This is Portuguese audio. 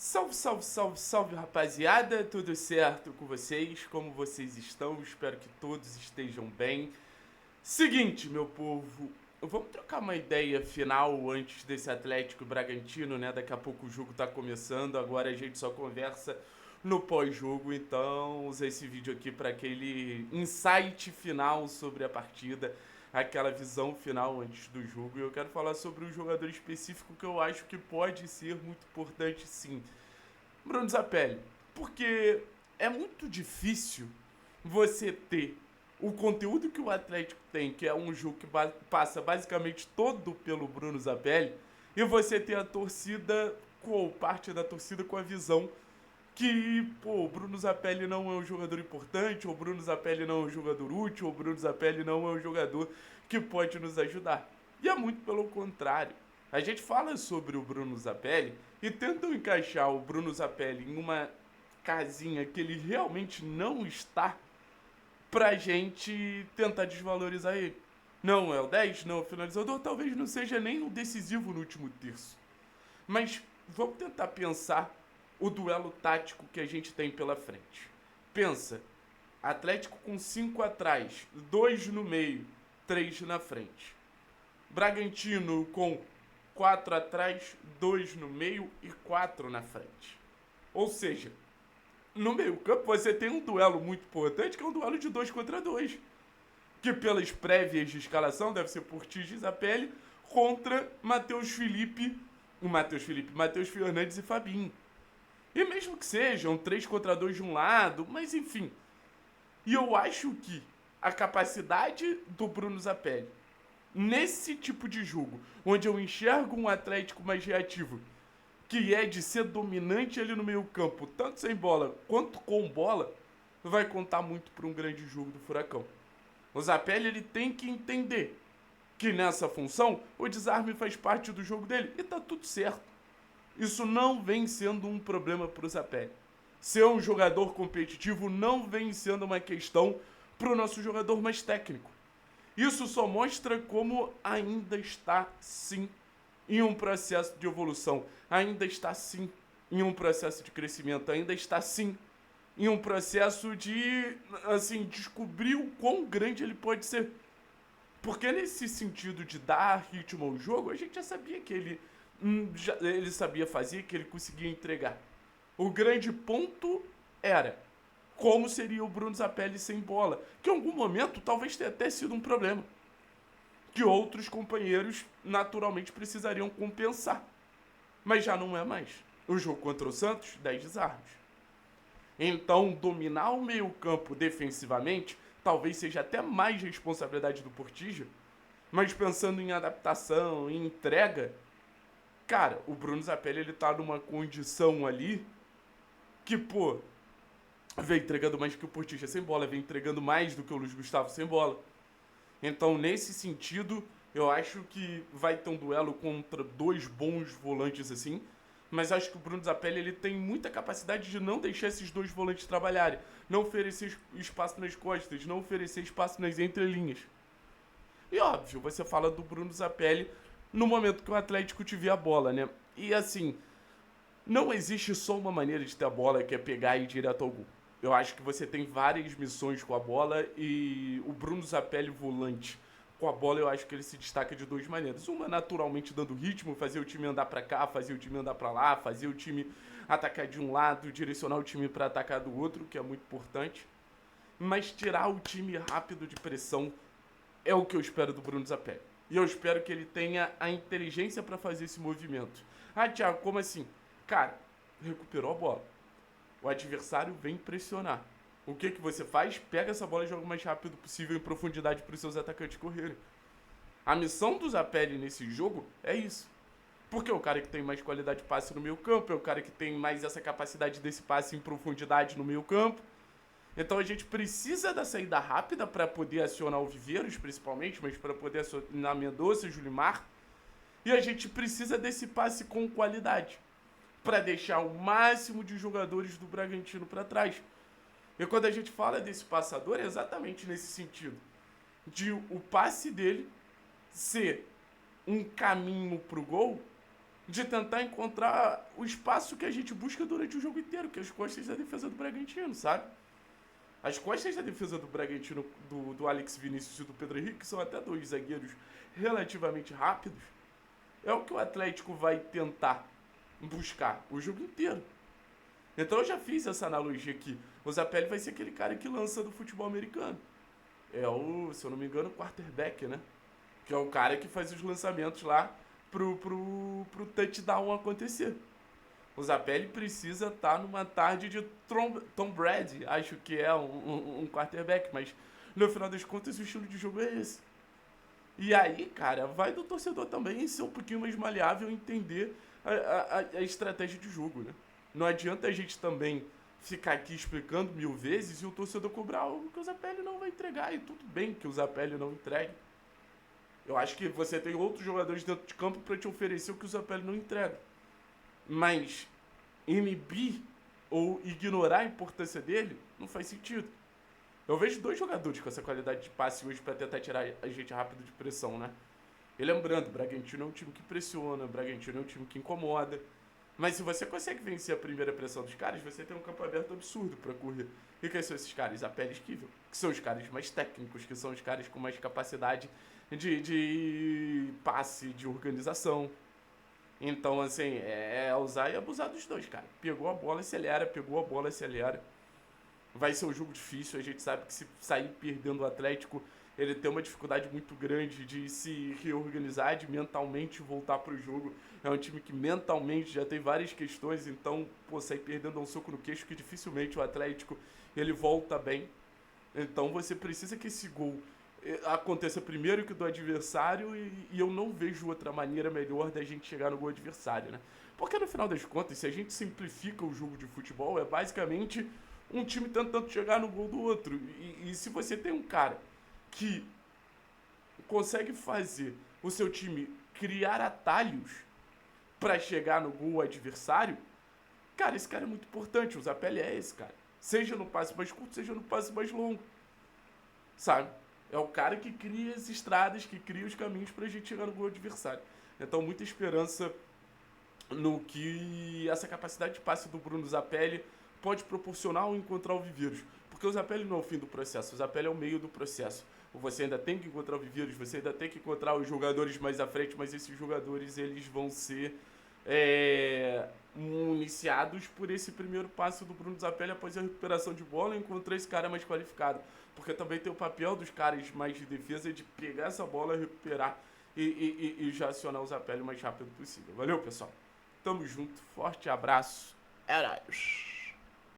Salve, salve, salve, salve, rapaziada, tudo certo com vocês? Como vocês estão? Espero que todos estejam bem. Seguinte, meu povo, vamos trocar uma ideia final antes desse Atlético e Bragantino, né? Daqui a pouco o jogo tá começando, agora a gente só conversa no pós-jogo, então usa esse vídeo aqui para aquele insight final sobre a partida, aquela visão final antes do jogo. E eu quero falar sobre um jogador específico que eu acho que pode ser muito importante, sim. Bruno Zapelli, porque é muito difícil você ter o conteúdo que o Atlético tem, que é um jogo que passa basicamente todo pelo Bruno Zapelli, e você ter a torcida, ou parte da torcida, com a visão que, pô, o Bruno Zapelli não é um jogador importante, ou o Bruno Zapelli não é um jogador útil, ou o Bruno Zapelli não é um jogador que pode nos ajudar. E é muito pelo contrário. A gente fala sobre o Bruno Zapelli e tentam encaixar o Bruno Zapelli em uma casinha que ele realmente não está, pra gente tentar desvalorizar ele. Não é o 10, não é o finalizador, talvez não seja nem o decisivo no último terço. Mas vamos tentar pensar o duelo tático que a gente tem pela frente. Pensa, Atlético com 5 atrás, 2 no meio, 3 na frente. Bragantino com 4 atrás, 2 no meio e 4 na frente. Ou seja, no meio campo você tem um duelo muito importante, que é um duelo de 2 contra 2. Que pelas prévias de escalação deve ser Portiges e Zapelli contra Matheus Fernandes e Fabinho. E mesmo que sejam 3 contra 2 de um lado, mas enfim. E eu acho que a capacidade do Bruno Zapelli, nesse tipo de jogo, onde eu enxergo um Atlético mais reativo, que é de ser dominante ali no meio campo, tanto sem bola quanto com bola, vai contar muito para um grande jogo do Furacão. O Zapelli ele tem que entender que nessa função o desarme faz parte do jogo dele e tá tudo certo. Isso não vem sendo um problema para o Zapelli. Ser um jogador competitivo não vem sendo uma questão para o nosso jogador mais técnico. Isso só mostra como ainda está, sim, em um processo de evolução. Ainda está, sim, em um processo de crescimento. Ainda está, sim, em um processo de, assim, descobrir o quão grande ele pode ser. Porque nesse sentido de dar ritmo ao jogo, a gente já sabia que ele sabia fazer, que ele conseguia entregar. O grande ponto era como seria o Bruno Zapelli sem bola, que em algum momento talvez tenha até sido um problema, que outros companheiros naturalmente precisariam compensar. Mas já não é mais. O jogo contra o Santos, 10 desarmes. Então, dominar o meio-campo defensivamente talvez seja até mais responsabilidade do Portijo, mas pensando em adaptação, em entrega, cara, o Bruno Zapelli ele tá numa condição ali que, pô, vem entregando mais que o Portijo sem bola, vem entregando mais do que o Luiz Gustavo sem bola. Então, nesse sentido, eu acho que vai ter um duelo contra dois bons volantes assim, mas acho que o Bruno Zapelli ele tem muita capacidade de não deixar esses dois volantes trabalharem, não oferecer espaço nas costas, não oferecer espaço nas entrelinhas. E óbvio, você fala do Bruno Zapelli no momento que o Atlético tiver a bola, né? E assim, não existe só uma maneira de ter a bola que é pegar e ir direto ao gol. Eu acho que você tem várias missões com a bola e o Bruno Zapelli volante com a bola eu acho que ele se destaca de duas maneiras. Uma naturalmente dando ritmo, fazer o time andar para cá, fazer o time andar para lá, fazer o time atacar de um lado, direcionar o time para atacar do outro, que é muito importante. Mas tirar o time rápido de pressão é o que eu espero do Bruno Zapelli. E eu espero que ele tenha a inteligência para fazer esse movimento. Ah, Thiago, como assim? Cara, recuperou a bola. O adversário vem pressionar. O que você faz? Pega essa bola e joga o mais rápido possível em profundidade para os seus atacantes correrem. A missão do Zapelli nesse jogo é isso. Porque é o cara que tem mais qualidade de passe no meio campo, é o cara que tem mais essa capacidade desse passe em profundidade no meio campo. Então a gente precisa da saída rápida para poder acionar o Viveiros, principalmente, mas para poder acionar Mendonça, Julimar. E a gente precisa desse passe com qualidade para deixar o máximo de jogadores do Bragantino para trás. E quando a gente fala desse passador, é exatamente nesse sentido. De o passe dele ser um caminho pro gol de tentar encontrar o espaço que a gente busca durante o jogo inteiro, que é as costas da defesa do Bragantino, sabe? As costas da defesa do Bragantino, do Alex Vinícius e do Pedro Henrique, que são até dois zagueiros relativamente rápidos, é o que o Atlético vai tentar buscar o jogo inteiro. Então eu já fiz essa analogia aqui. O Zapelli vai ser aquele cara que lança do futebol americano. É o, se eu não me engano, o quarterback, né? Que é o cara que faz os lançamentos lá pro touchdown acontecer. O Zapelli precisa estar numa tarde de Tom Brady, acho que é um quarterback, mas no final das contas o estilo de jogo é esse. E aí, cara, vai do torcedor também ser um pouquinho mais maleável e entender a estratégia de jogo, né? Não adianta a gente também ficar aqui explicando 1000 vezes e o torcedor cobrar algo que o Zapelli não vai entregar. E tudo bem que o Zapelli não entregue. Eu acho que você tem outros jogadores dentro de campo para te oferecer o que o Zapelli não entrega. Mas inibir ou ignorar a importância dele não faz sentido. Eu vejo dois jogadores com essa qualidade de passe hoje para tentar tirar a gente rápido de pressão, né? E lembrando, o Bragantino é um time que pressiona, o Bragantino é um time que incomoda. Mas se você consegue vencer a primeira pressão dos caras, você tem um campo aberto absurdo para correr. E quem são esses caras? A pele esquivel, que são os caras mais técnicos, que são os caras com mais capacidade de passe, de organização. Então, assim, é usar e abusar dos dois, cara. Pegou a bola, acelera, pegou a bola, acelera. Vai ser um jogo difícil, a gente sabe que se sair perdendo o Atlético, ele tem uma dificuldade muito grande de se reorganizar, de mentalmente voltar pro jogo. É um time que mentalmente já tem várias questões, então, pô, sair perdendo um soco no queixo, que dificilmente o Atlético, ele volta bem. Então você precisa que esse gol aconteça primeiro que o do adversário e eu não vejo outra maneira melhor da gente chegar no gol adversário, né? Porque no final das contas, se a gente simplifica o jogo de futebol, é basicamente um time tentando chegar no gol do outro. E se você tem um cara que consegue fazer o seu time criar atalhos para chegar no gol adversário, cara, esse cara é muito importante. O Zapelli é esse cara. Seja no passe mais curto, seja no passe mais longo. Sabe? É o cara que cria as estradas, que cria os caminhos pra gente chegar no gol adversário. Então, muita esperança no que essa capacidade de passe do Bruno Zapelli pode proporcionar ao encontrar o Viveiros. Porque o Zapelli não é o fim do processo, o Zapelli é o meio do processo. Você ainda tem que encontrar o Viveiros, você ainda tem que encontrar os jogadores mais à frente, mas esses jogadores eles vão ser municiados por esse primeiro passo do Bruno Zapelli após a recuperação de bola e encontrar esse cara mais qualificado. Porque também tem o papel dos caras mais de defesa de pegar essa bola, recuperar e já acionar o Zapelli o mais rápido possível. Valeu, pessoal. Tamo junto. Forte abraço. É nóis.